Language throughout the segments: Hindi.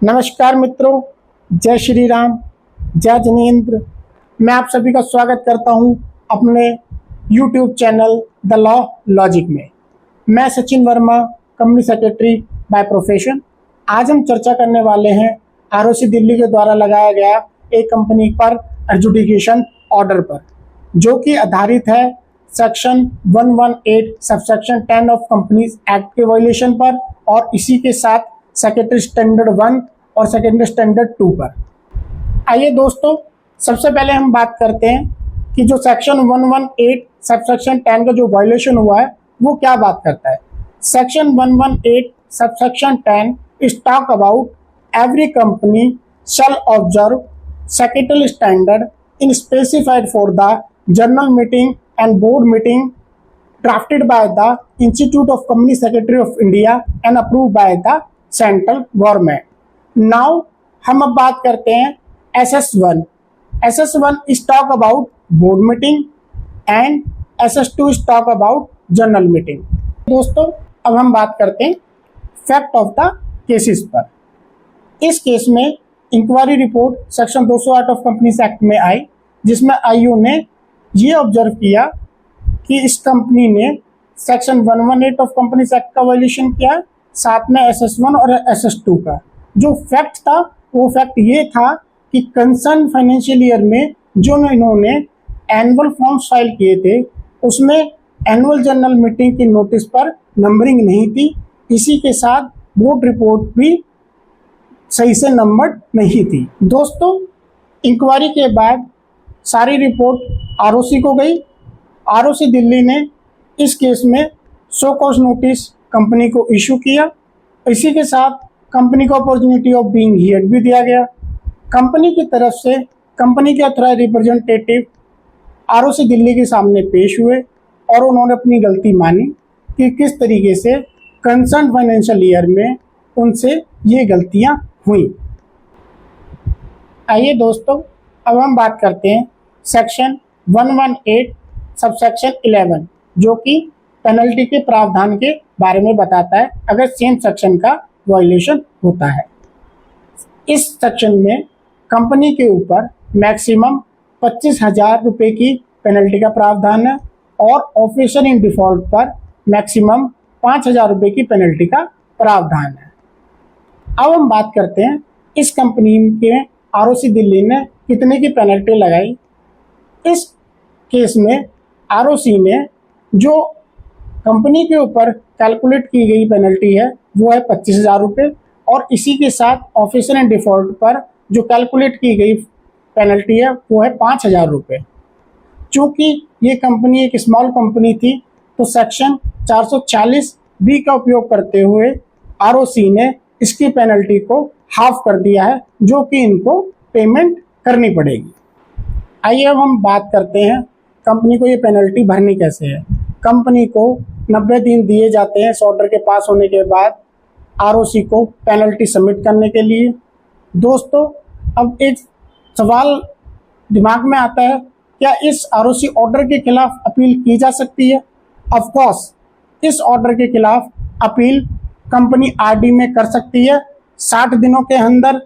नमस्कार मित्रों, जय श्री राम, जय जिनेंद्र। मैं आप सभी का स्वागत करता हूं अपने YouTube channel the law logic में। मैं Sachin Verma, company secretary by profession. आज हम चर्चा करने वाले हैं ROC दिल्ली के द्वारा लगाया गया एक कंपनी पर एडजुडिकेशन ऑर्डर पर, जो कि आधारित है section 118 subsection 10 of companies act के वायलेशन पर और इसी के साथ सेक्रेटरी स्टैंडर्ड 1 और सेक्रेटरी स्टैंडर्ड 2 पर। आइए दोस्तों, सबसे पहले हम बात करते हैं कि जो सेक्शन 118 सबसेक्शन 10 का जो वायलेशन हुआ है वो क्या बात करता है। Section 118 subsection 10 is talk about every company shall observe secretary standard in specified for the general meeting and board meeting drafted by the Institute of Company Secretary of India and approved by the Central Government. Now हम अब बात करते हैं SS1. SS1 is talk about board meeting and SS2 is talk about general meeting. दोस्तों, अब हम बात करते हैं फैक्ट ऑफ द केसेस पर। इस केस में inquiry report section 208 of companies act में आई, जिसमें IO ने ये ऑब्जर्व किया कि इस कंपनी ने सेक्शन 118 ऑफ कंपनीज एक्ट का वायलेशन किया, साथ में SS1 और SS2 का। जो फैक्ट था वो फैक्ट ये था कि कंसर्न फाइनेंशियल ईयर में जो इन्होंने एनुअल फॉर्म्स फाइल किए थे उसमें एनुअल जनरल मीटिंग की नोटिस पर नंबरिंग नहीं थी। इसी के साथ बोर्ड रिपोर्ट भी सही से नंबर्ड नहीं थी। दोस्तों, इंक्वायरी के बाद सारी रिपोर्ट ROC को गई। ROC दिल्ली ने इस केस में शो कॉज नोटिस कंपनी को इशू किया। इसी के साथ कंपनी को अपॉर्चुनिटी ऑफ बीइंग हियर्ड भी दिया गया। कंपनी की तरफ से कंपनी के ऑथराइज्ड रिप्रेजेंटेटिव ROC दिल्ली के सामने पेश हुए और उन्होंने अपनी गलती मानी कि किस तरीके से कंसर्न फाइनेंशियल ईयर में उनसे ये गलतियां हुई। आइए दोस्तों, अब हम बात करते हैं सेक्शन 118 सबसेक्शन 11, जो कि पेनल्टी के प्रावधान के बारे में बताता है अगर सेम सेक्शन का वायलेशन होता है। इस सेक्शन में कंपनी के ऊपर मैक्सिमम 25,000 रुपये की पेनल्टी का प्रावधान है और ऑफिसर इन डिफॉल्ट पर मैक्सिमम 5,000 रुपये की पेनल्टी का प्रावधान है। अब हम बात करते हैं इस कंपनी के ROC दिल्ली ने कितने की पेनल्टी लगाई। इस केस में ROC ने जो कंपनी के ऊपर कैलकुलेट की गई पेनल्टी है वो है 25,000 रुपये और इसी के साथ ऑफिसर इन डिफॉल्ट पर जो कैलकुलेट की गई पेनल्टी है वो है 5,000 रुपये। चूँकि ये कंपनी एक स्मॉल कंपनी थी तो सेक्शन 440B का उपयोग करते हुए ROC ने इसकी पेनल्टी को हाफ कर दिया है, जो कि इनको पेमेंट करनी पड़ेगी। आइए अब हम बात करते हैं कंपनी को ये पेनल्टी भरनी कैसे है। कंपनी को 90 दिन दिए जाते हैं इस ऑर्डर के पास होने के बाद ROC को पेनल्टी सबमिट करने के लिए। दोस्तों, अब एक सवाल दिमाग में आता है, क्या इस ROC ऑर्डर के खिलाफ अपील की जा सकती है? ऑफ कोर्स, इस ऑर्डर के खिलाफ अपील कंपनी RD में कर सकती है 60 दिनों के अंदर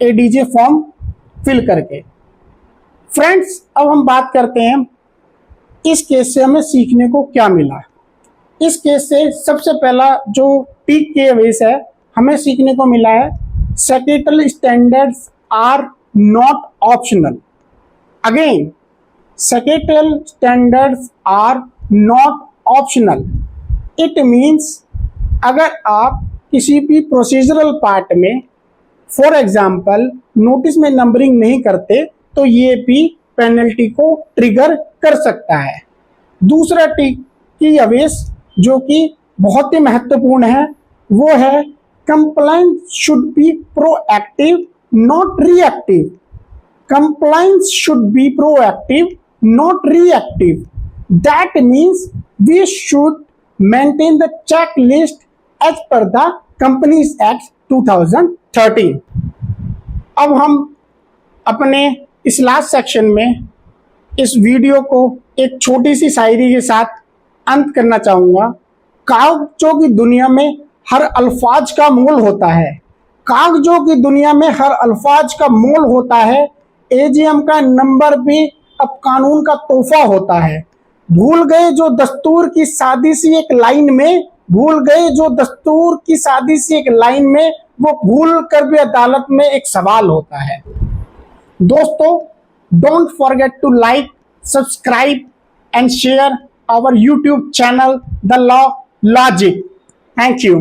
ADJ फॉर्म फिल करके। फ्रेंड्स, अब हम बात करते हैं इस केस से हमें सीखने को क्या मिला। इस केस से सबसे पहला जो टेक के वेस है हमें सीखने को मिला है, secretary standards are not optional. Again, secretary standards are not optional. It means अगर आप किसी भी प्रोसीजरल पार्ट में फॉर एग्जाम्पल नोटिस में नंबरिंग नहीं करते तो ये भी पेनल्टी को ट्रिगर कर सकता है। दूसरा की अवेश जो कि बहुत ही महत्वपूर्ण है वो है compliance should be proactive not reactive. Compliance should be proactive not reactive. That means we should maintain the checklist as per the companies act 2013। अब हम अपने इस लास्ट सेक्शन में इस वीडियो को एक छोटी सी शायरी के साथ अंत करना चाहूँगा। कहावतों की दुनिया में हर अल्फाज का मोल होता है, कागजों की दुनिया में हर अल्फाज का मोल होता है, एजीएम का नंबर भी अब कानून का तोहफा होता है। भूल गए जो दस्तूर की सादी सी एक लाइन में, भूल गए जो दस्तूर की सादी सी एक लाइन में, वो भूल कर भी अदालत में एक सवाल होता है। दोस्तों, don't forget to like, subscribe and share our YouTube channel the law logic. Thank you.